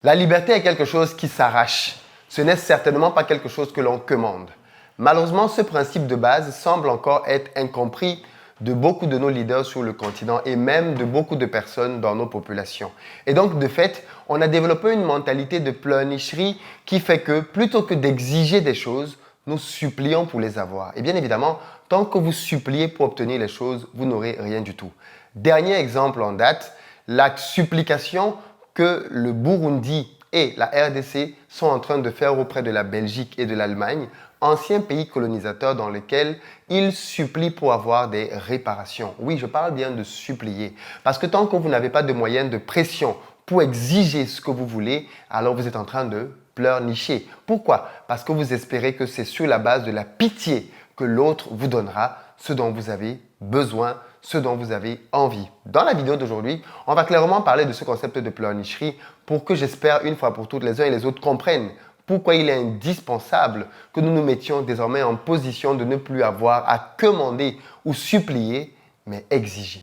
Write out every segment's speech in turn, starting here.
La liberté est quelque chose qui s'arrache. Ce n'est certainement pas quelque chose que l'on commande. Malheureusement, ce principe de base semble encore être incompris de beaucoup de nos leaders sur le continent et même de beaucoup de personnes dans nos populations. Et donc, de fait, on a développé une mentalité de pleurnicherie qui fait que plutôt que d'exiger des choses, nous supplions pour les avoir. Et bien évidemment, tant que vous suppliez pour obtenir les choses, vous n'aurez rien du tout. Dernier exemple en date, la supplication que le Burundi et la RDC sont en train de faire auprès de la Belgique et de l'Allemagne, anciens pays colonisateurs dans lesquels ils supplient pour avoir des réparations. Oui, je parle bien de supplier. Parce que tant que vous n'avez pas de moyens de pression pour exiger ce que vous voulez, alors vous êtes en train de pleurnicher. Pourquoi? Parce que vous espérez que c'est sur la base de la pitié que l'autre vous donnera ce dont vous avez besoin, ce dont vous avez envie. Dans la vidéo d'aujourd'hui, on va clairement parler de ce concept de pleurnicherie pour que j'espère une fois pour toutes les uns et les autres comprennent pourquoi il est indispensable que nous nous mettions désormais en position de ne plus avoir à commander ou supplier, mais exiger.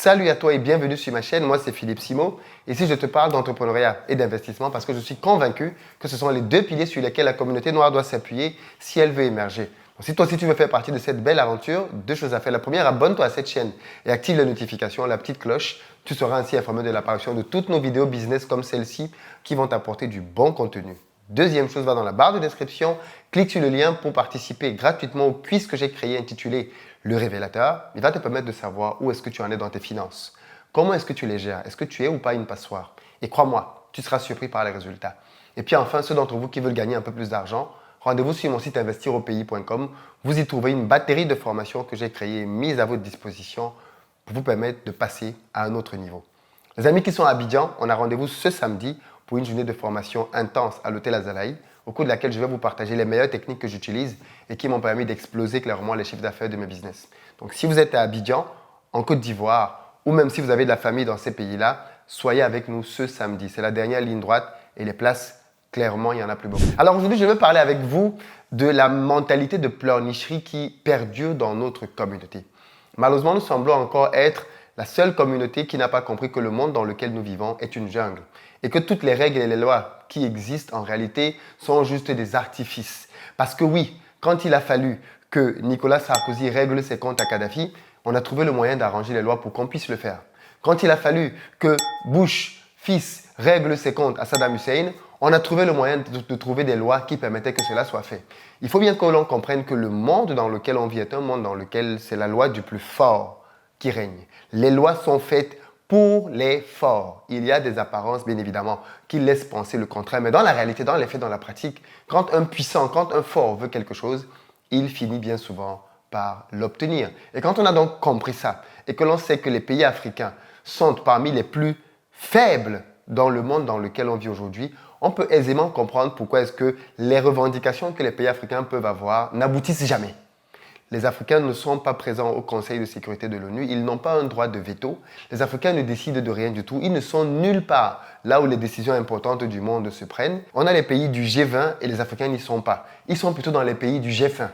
Salut à toi et bienvenue sur ma chaîne, moi c'est Philippe Simo. Ici je te parle d'entrepreneuriat et d'investissement parce que je suis convaincu que ce sont les deux piliers sur lesquels la communauté noire doit s'appuyer si elle veut émerger. Donc, si toi aussi tu veux faire partie de cette belle aventure, deux choses à faire. La première, abonne-toi à cette chaîne et active les notifications, la petite cloche. Tu seras ainsi informé de l'apparition de toutes nos vidéos business comme celle-ci qui vont t'apporter du bon contenu. Deuxième chose, va dans la barre de description, clique sur le lien pour participer gratuitement au quiz que j'ai créé intitulé Le Révélateur. Il va te permettre de savoir où est-ce que tu en es dans tes finances. Comment est-ce que tu les gères? Est-ce que tu es ou pas une passoire? Et crois-moi, tu seras surpris par les résultats. Et puis enfin, ceux d'entre vous qui veulent gagner un peu plus d'argent, rendez-vous sur mon site investiraupays.com. Vous y trouverez une batterie de formations que j'ai créées et mises à votre disposition pour vous permettre de passer à un autre niveau. Les amis qui sont à Abidjan, on a rendez-vous ce samedi pour une journée de formation intense à l'hôtel Azalaï, au cours de laquelle je vais vous partager les meilleures techniques que j'utilise et qui m'ont permis d'exploser clairement les chiffres d'affaires de mes business. Donc si vous êtes à Abidjan, en Côte d'Ivoire, ou même si vous avez de la famille dans ces pays-là, soyez avec nous ce samedi. C'est la dernière ligne droite et les places, clairement, il y en a plus beaucoup. Alors aujourd'hui, je veux parler avec vous de la mentalité de pleurnicherie qui perdure dans notre communauté. Malheureusement, nous semblons encore être la seule communauté qui n'a pas compris que le monde dans lequel nous vivons est une jungle et que toutes les règles et les lois qui existent en réalité sont juste des artifices. Parce que oui, quand il a fallu que Nicolas Sarkozy règle ses comptes à Kadhafi, on a trouvé le moyen d'arranger les lois pour qu'on puisse le faire. Quand il a fallu que Bush, fils, règle ses comptes à Saddam Hussein, on a trouvé le moyen de trouver des lois qui permettaient que cela soit fait. Il faut bien que l'on comprenne que le monde dans lequel on vit est un monde dans lequel c'est la loi du plus fort qui règne. Les lois sont faites pour les forts. Il y a des apparences, bien évidemment, qui laissent penser le contraire. Mais dans la réalité, dans les faits, dans la pratique, quand un puissant, quand un fort veut quelque chose, il finit bien souvent par l'obtenir. Et quand on a donc compris ça, et que l'on sait que les pays africains sont parmi les plus faibles dans le monde dans lequel on vit aujourd'hui, on peut aisément comprendre pourquoi est-ce que les revendications que les pays africains peuvent avoir n'aboutissent jamais. Les Africains ne sont pas présents au Conseil de sécurité de l'ONU, ils n'ont pas un droit de veto. Les Africains ne décident de rien du tout, ils ne sont nulle part là où les décisions importantes du monde se prennent. On a les pays du G20 et les Africains n'y sont pas. Ils sont plutôt dans les pays du G1.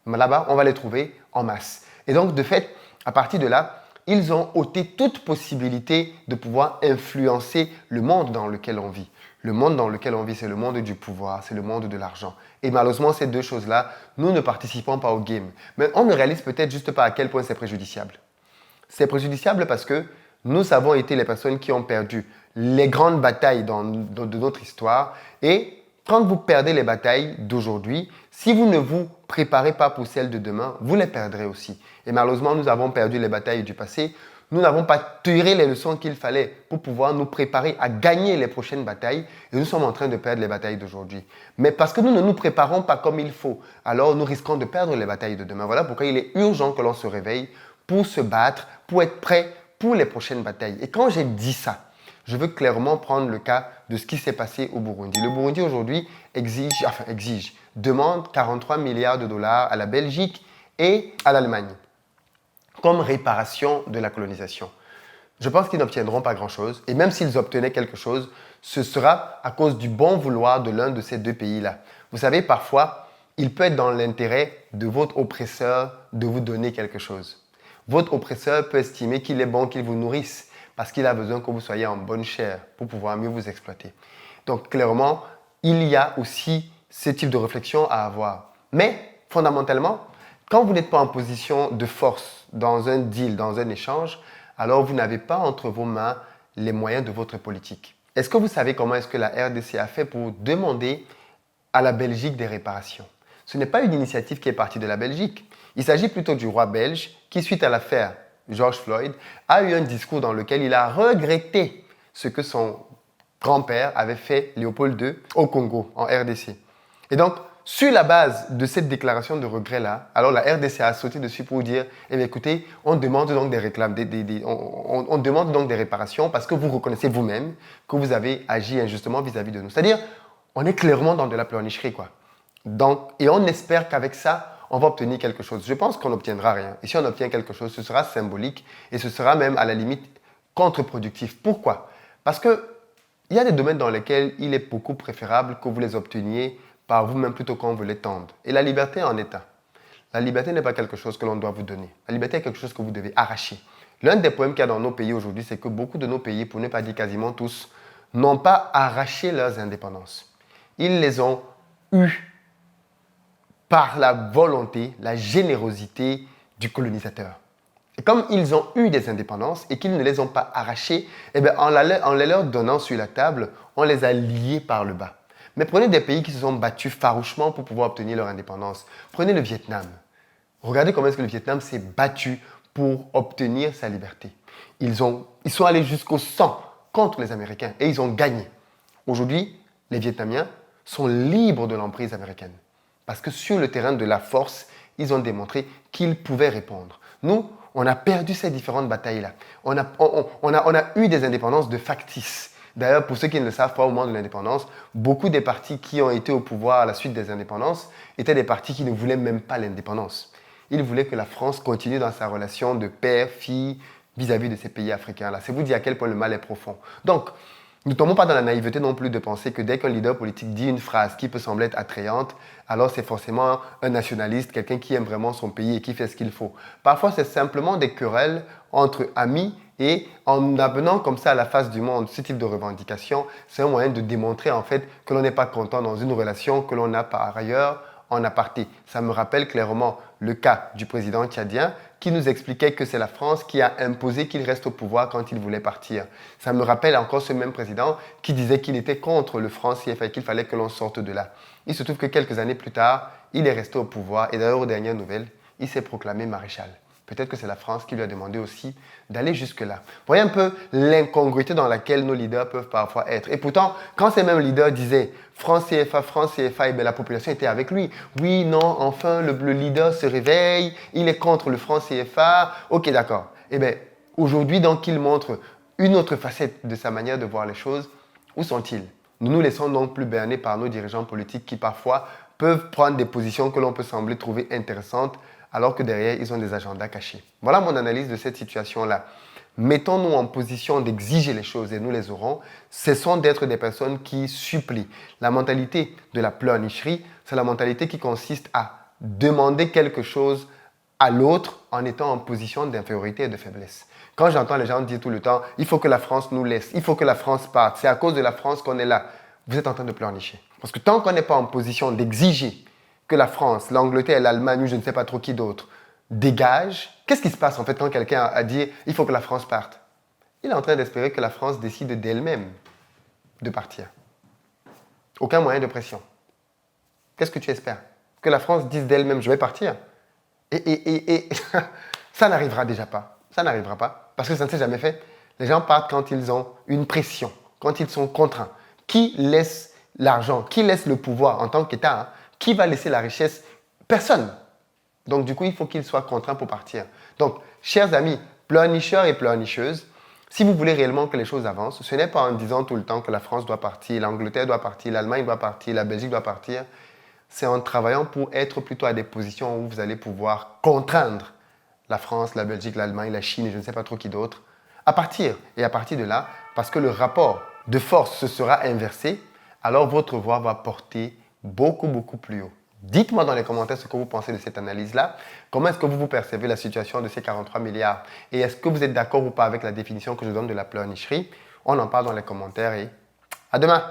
Mais là-bas, on va les trouver en masse. Et donc, de fait, à partir de là, ils ont ôté toute possibilité de pouvoir influencer le monde dans lequel on vit. Le monde dans lequel on vit, c'est le monde du pouvoir, c'est le monde de l'argent. Et malheureusement, ces deux choses-là, nous ne participons pas au game. Mais on ne réalise peut-être juste pas à quel point c'est préjudiciable. C'est préjudiciable parce que nous avons été les personnes qui ont perdu les grandes batailles de notre histoire. Et quand vous perdez les batailles d'aujourd'hui, si vous ne vous préparez pas pour celles de demain, vous les perdrez aussi. Et malheureusement, nous avons perdu les batailles du passé, Nous n'avons pas tiré les leçons qu'il fallait pour pouvoir nous préparer à gagner les prochaines batailles et nous sommes en train de perdre les batailles d'aujourd'hui. Mais parce que nous ne nous préparons pas comme il faut, alors nous risquons de perdre les batailles de demain. Voilà pourquoi il est urgent que l'on se réveille pour se battre, pour être prêt pour les prochaines batailles. Et quand j'ai dit ça, je veux clairement prendre le cas de ce qui s'est passé au Burundi. Le Burundi aujourd'hui demande 43 milliards de dollars à la Belgique et à l'Allemagne comme réparation de la colonisation. Je pense qu'ils n'obtiendront pas grand-chose. Et même s'ils obtenaient quelque chose, ce sera à cause du bon vouloir de l'un de ces deux pays-là. Vous savez, parfois, il peut être dans l'intérêt de votre oppresseur de vous donner quelque chose. Votre oppresseur peut estimer qu'il est bon qu'il vous nourrisse parce qu'il a besoin que vous soyez en bonne chair pour pouvoir mieux vous exploiter. Donc, clairement, il y a aussi ce type de réflexion à avoir. Mais, fondamentalement, quand vous n'êtes pas en position de force dans un deal, dans un échange, alors vous n'avez pas entre vos mains les moyens de votre politique. Est-ce que vous savez comment est-ce que la RDC a fait pour demander à la Belgique des réparations? Ce n'est pas une initiative qui est partie de la Belgique. Il s'agit plutôt du roi belge qui, suite à l'affaire George Floyd, a eu un discours dans lequel il a regretté ce que son grand-père avait fait, Léopold II, au Congo, en RDC. Et donc, sur la base de cette déclaration de regret-là, alors la RDC a sauté dessus pour dire eh bien, écoutez, on demande donc des réclames, on demande donc des réparations parce que vous reconnaissez vous-même que vous avez agi injustement vis-à-vis de nous. C'est-à-dire, on est clairement dans de la pleurnicherie, quoi. Donc, et on espère qu'avec ça, on va obtenir quelque chose. Je pense qu'on n'obtiendra rien. Et si on obtient quelque chose, ce sera symbolique et ce sera même à la limite contre-productif. Pourquoi? Parce qu'il y a des domaines dans lesquels il est beaucoup préférable que vous les obteniez par vous-même plutôt qu'on veut l'étendre. Et la liberté en est un. La liberté n'est pas quelque chose que l'on doit vous donner. La liberté est quelque chose que vous devez arracher. L'un des problèmes qu'il y a dans nos pays aujourd'hui, c'est que beaucoup de nos pays, pour ne pas dire quasiment tous, n'ont pas arraché leurs indépendances. Ils les ont eues par la volonté, la générosité du colonisateur. Et comme ils ont eu des indépendances et qu'ils ne les ont pas arrachées, eh bien, en les leur donnant sur la table, on les a liés par le bas. Mais prenez des pays qui se sont battus farouchement pour pouvoir obtenir leur indépendance. Prenez le Vietnam. Regardez comment est-ce que le Vietnam s'est battu pour obtenir sa liberté. Ils sont allés jusqu'au sang contre les Américains et ils ont gagné. Aujourd'hui, les Vietnamiens sont libres de l'emprise américaine. Parce que sur le terrain de la force, ils ont démontré qu'ils pouvaient répondre. Nous, on a perdu ces différentes batailles-là. On a eu des indépendances de factices. D'ailleurs, pour ceux qui ne le savent pas au moment de l'indépendance, beaucoup des partis qui ont été au pouvoir à la suite des indépendances étaient des partis qui ne voulaient même pas l'indépendance. Ils voulaient que la France continue dans sa relation de père-fille vis-à-vis de ces pays africains-là. C'est vous dire à quel point le mal est profond. Donc, ne tombons pas dans la naïveté non plus de penser que dès qu'un leader politique dit une phrase qui peut sembler être attrayante, alors c'est forcément un nationaliste, quelqu'un qui aime vraiment son pays et qui fait ce qu'il faut. Parfois, c'est simplement des querelles entre amis et en amenant comme ça à la face du monde ce type de revendication, c'est un moyen de démontrer en fait que l'on n'est pas content dans une relation que l'on a par ailleurs en aparté. Ça me rappelle clairement le cas du président tchadien qui nous expliquait que c'est la France qui a imposé qu'il reste au pouvoir quand il voulait partir. Ça me rappelle encore ce même président qui disait qu'il était contre le franc CFA et qu'il fallait que l'on sorte de là. Il se trouve que quelques années plus tard, il est resté au pouvoir et d'ailleurs aux dernières nouvelles, il s'est proclamé maréchal. Peut-être que c'est la France qui lui a demandé aussi d'aller jusque-là. Vous voyez un peu l'incongruité dans laquelle nos leaders peuvent parfois être. Et pourtant, quand ces mêmes leaders disaient France CFA, et bien la population était avec lui. Oui, non, enfin, le leader se réveille, il est contre le franc CFA. Ok, d'accord. Eh bien, aujourd'hui, donc, il montre une autre facette de sa manière de voir les choses. Où sont-ils? Nous nous laissons donc plus berner par nos dirigeants politiques qui parfois peuvent prendre des positions que l'on peut sembler trouver intéressantes alors que derrière, ils ont des agendas cachés. Voilà mon analyse de cette situation-là. Mettons-nous en position d'exiger les choses et nous les aurons. Cessons d'être des personnes qui supplient. La mentalité de la pleurnicherie, c'est la mentalité qui consiste à demander quelque chose à l'autre en étant en position d'infériorité et de faiblesse. Quand j'entends les gens dire tout le temps « il faut que la France nous laisse, il faut que la France parte, c'est à cause de la France qu'on est là », vous êtes en train de pleurnicher. Parce que tant qu'on n'est pas en position d'exiger que la France, l'Angleterre, l'Allemagne ou je ne sais pas trop qui d'autre dégage, qu'est-ce qui se passe en fait quand quelqu'un a dit « il faut que la France parte » Il est en train d'espérer que la France décide d'elle-même de partir. Aucun moyen de pression. Qu'est-ce que tu espères? Que la France dise d'elle-même « je vais partir » et ça n'arrivera déjà pas. Ça n'arrivera pas. parce que ça ne s'est jamais fait. Les gens partent quand ils ont une pression, quand ils sont contraints. Qui laisse l'argent, qui laisse le pouvoir en tant qu'État, hein? Qui va laisser la richesse? Personne. Donc, du coup, il faut qu'ils soient contraints pour partir. Donc, chers amis, pleurnicheurs et pleurnicheuses, si vous voulez réellement que les choses avancent, ce n'est pas en disant tout le temps que la France doit partir, l'Angleterre doit partir, l'Allemagne doit partir, la Belgique doit partir. C'est en travaillant pour être plutôt à des positions où vous allez pouvoir contraindre la France, la Belgique, l'Allemagne, la Chine et je ne sais pas trop qui d'autre à partir. Et à partir de là, parce que le rapport de force se sera inversé, alors votre voix va porter beaucoup, beaucoup plus haut. Dites-moi dans les commentaires ce que vous pensez de cette analyse-là. Comment est-ce que vous percevez la situation de ces 43 milliards? Et est-ce que vous êtes d'accord ou pas avec la définition que je donne de la pleurnicherie? On en parle dans les commentaires et à demain!